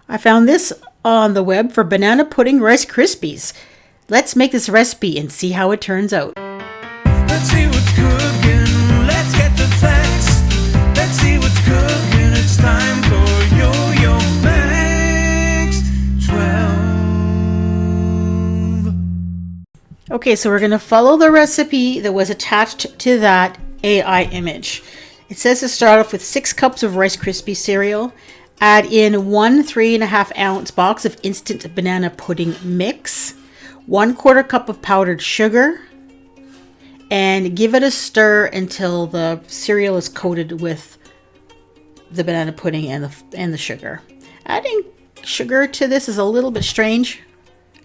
I found this on the web for banana pudding Rice Krispies. Let's make this recipe and see how it turns out. Let's see what's cooking. Let's get the facts. Let's see what's cooking. It's time for Yo-Yo Max 12. Okay, so we're going to follow the recipe that was attached to that AI image. It says to start off with 6 cups of Rice Krispie cereal. Add in 1 3.5 ounce box of instant banana pudding mix, 1/4 cup of powdered sugar, and give it a stir until the cereal is coated with the banana pudding and the sugar. Adding sugar to this is a little bit strange,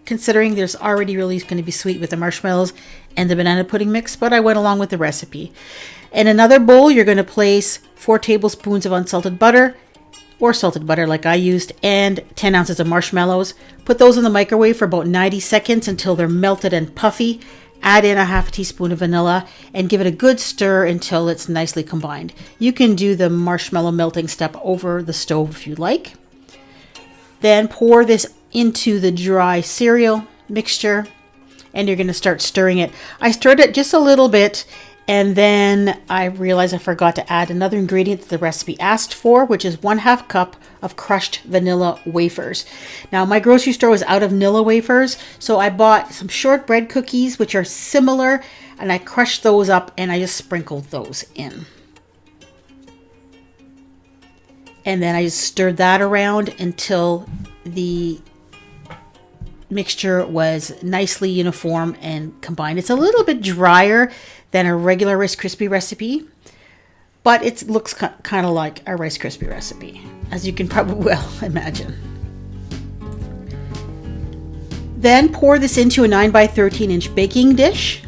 considering there's already really going to be sweet with the marshmallows and the banana pudding mix, but I went along with the recipe. In another bowl, you're going to place 4 tablespoons of unsalted butter, or salted butter like I used, and 10 ounces of marshmallows. Put those in the microwave for about 90 seconds until they're melted and puffy. Add in a half teaspoon of vanilla and give it a good stir until it's nicely combined. You can do the marshmallow melting step over the stove if you like. Then pour this into the dry cereal mixture and you're going to start stirring it. I stirred it just a little bit, and then I realized I forgot to add another ingredient that the recipe asked for, which is 1/2 cup of crushed vanilla wafers. Now, my grocery store was out of vanilla wafers, so I bought some shortbread cookies, which are similar, and I crushed those up and I just sprinkled those in. And then I just stirred that around until the mixture was nicely uniform and combined. It's a little bit drier than a regular Rice Krispie recipe, but it looks kind of like a Rice Krispie recipe, as you can probably well imagine. Then pour this into a 9 by 13 inch baking dish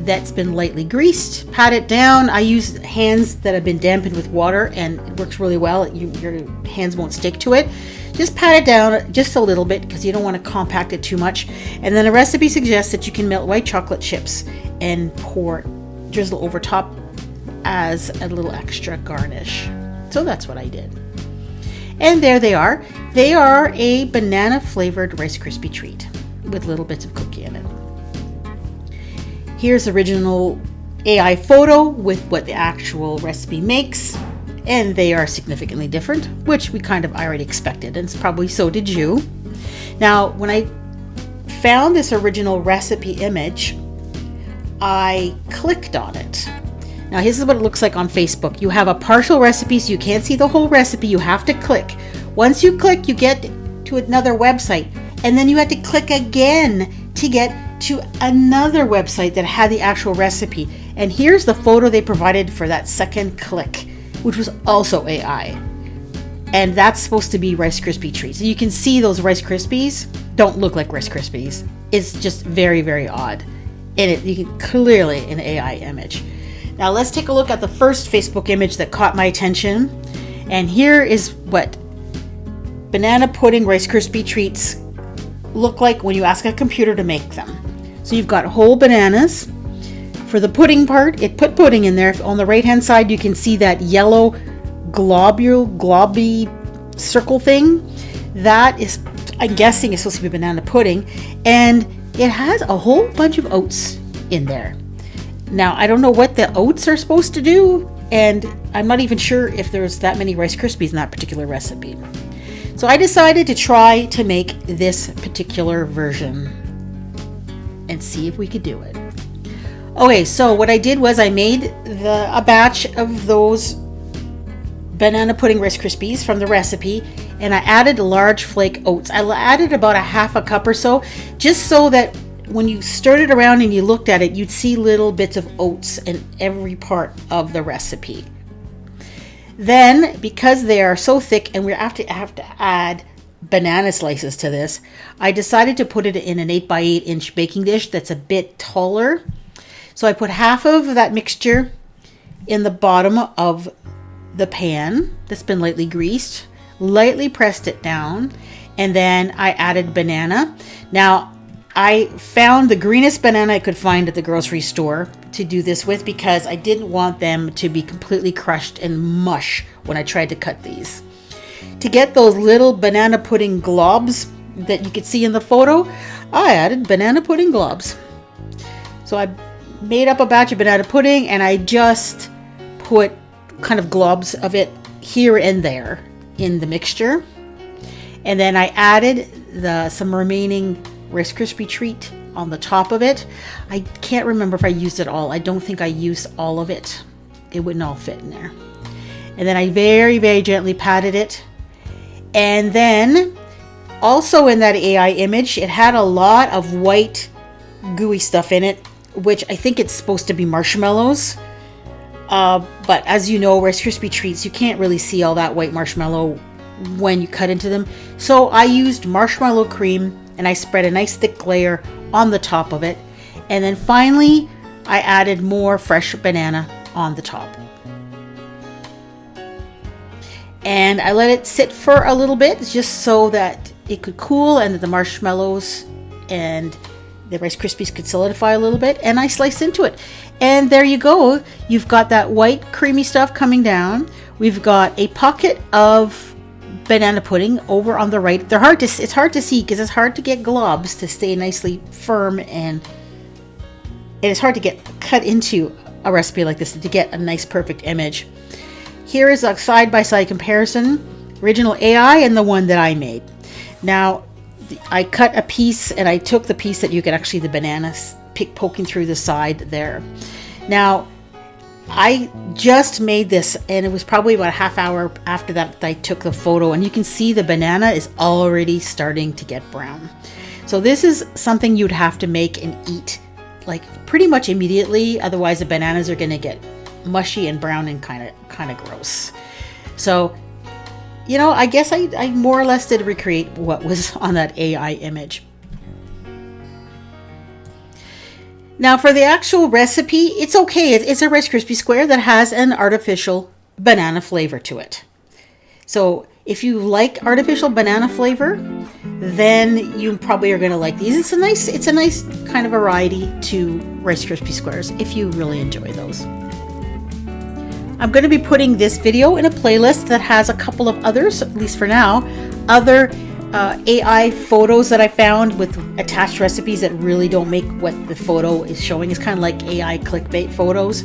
that's been lightly greased. Pat it down. I use hands that have been dampened with water and it works really well. Your hands won't stick to it. Just pat it down just a little bit because you don't want to compact it too much. And then the recipe suggests that you can melt white chocolate chips and drizzle over top as a little extra garnish. So that's what I did. And there they are. They are a banana flavored Rice Krispie treat with little bits of cookie in it. Here's the original AI photo with what the actual recipe makes. And they are significantly different, which we kind of already expected, and probably so did you. Now, when I found this original recipe image, I clicked on it. Now, this is what it looks like on Facebook. You have a partial recipe, so you can't see the whole recipe. You have to click. Once you click, you get to another website, and then you have to click again to get to another website that had the actual recipe. And here's the photo they provided for that second click, which was also AI. And that's supposed to be Rice Krispie treats. So you can see those Rice Krispies don't look like Rice Krispies. It's just very, very odd. And you can clearly an AI image. Now let's take a look at the first Facebook image that caught my attention. And here is what banana pudding Rice Krispie treats look like when you ask a computer to make them. So you've got whole bananas. For the pudding part, it put pudding in there. On the right hand side, you can see that yellow globby circle thing. That is, I'm guessing, is supposed to be banana pudding. And it has a whole bunch of oats in there. Now, I don't know what the oats are supposed to do, and I'm not even sure if there's that many Rice Krispies in that particular recipe. So I decided to try to make this particular version and see if we could do it. Okay, so what I did was I made a batch of those banana pudding Rice Krispies from the recipe, and I added large flake oats. I added about a 1/2 cup or so, just so that when you stirred it around and you looked at it, you'd see little bits of oats in every part of the recipe. Then, because they are so thick and we have to add banana slices to this, I decided to put it in an 8 by 8 inch baking dish that's a bit taller. So I put half of that mixture in the bottom of the pan that's been lightly greased, lightly pressed it down, and then I added banana. Now, I found the greenest banana I could find at the grocery store to do this with because I didn't want them to be completely crushed and mush when I tried to cut these. to get those little banana pudding globs that you could see in the photo, I added banana pudding globs. So I made up a batch of banana pudding and I just put kind of globs of it here and there in the mixture. And then I added some remaining Rice Krispie treat on the top of it. I can't remember if I used it all. I don't think I used all of it. It wouldn't all fit in there. And then I very, very gently patted it. And then also in that AI image, it had a lot of white gooey stuff in it, which I think it's supposed to be marshmallows. But as you know, Rice Krispie treats, you can't really see all that white marshmallow when you cut into them. So I used marshmallow cream and I spread a nice thick layer on the top of it. And then finally, I added more fresh banana on the top. And I let it sit for a little bit just so that it could cool and that the marshmallows and the Rice Krispies could solidify a little bit, and I sliced into it. And there you go. You've got that white creamy stuff coming down. We've got a pocket of banana pudding over on the right. It's hard to see because it's hard to get globs to stay nicely firm, and it is hard to get cut into a recipe like this to get a nice perfect image. Here is a side-by-side comparison, original AI and the one that I made. Now, I cut a piece and I took the piece that you could actually, the bananas poking through the side there. Now, I just made this and it was probably about a half hour after that I took the photo, and you can see the banana is already starting to get brown. So this is something you'd have to make and eat like pretty much immediately. Otherwise the bananas are going to get mushy and brown and kind of gross. So, you know, I guess I more or less did recreate what was on that AI image. Now for the actual recipe, it's okay. It's a Rice Krispie square that has an artificial banana flavor to it. So if you like artificial banana flavor, then you probably are going to like these. It's a nice kind of variety to Rice Krispie squares if you really enjoy those. I'm going to be putting this video in a playlist that has a couple of others, at least for now, other AI photos that I found with attached recipes that really don't make what the photo is showing. It's kind of like AI clickbait photos.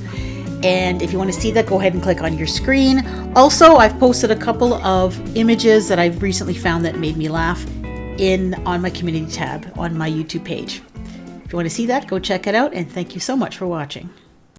And if you want to see that, go ahead and click on your screen. Also, I've posted a couple of images that I've recently found that made me laugh on my community tab on my YouTube page. If you want to see that, go check it out, and thank you so much for watching.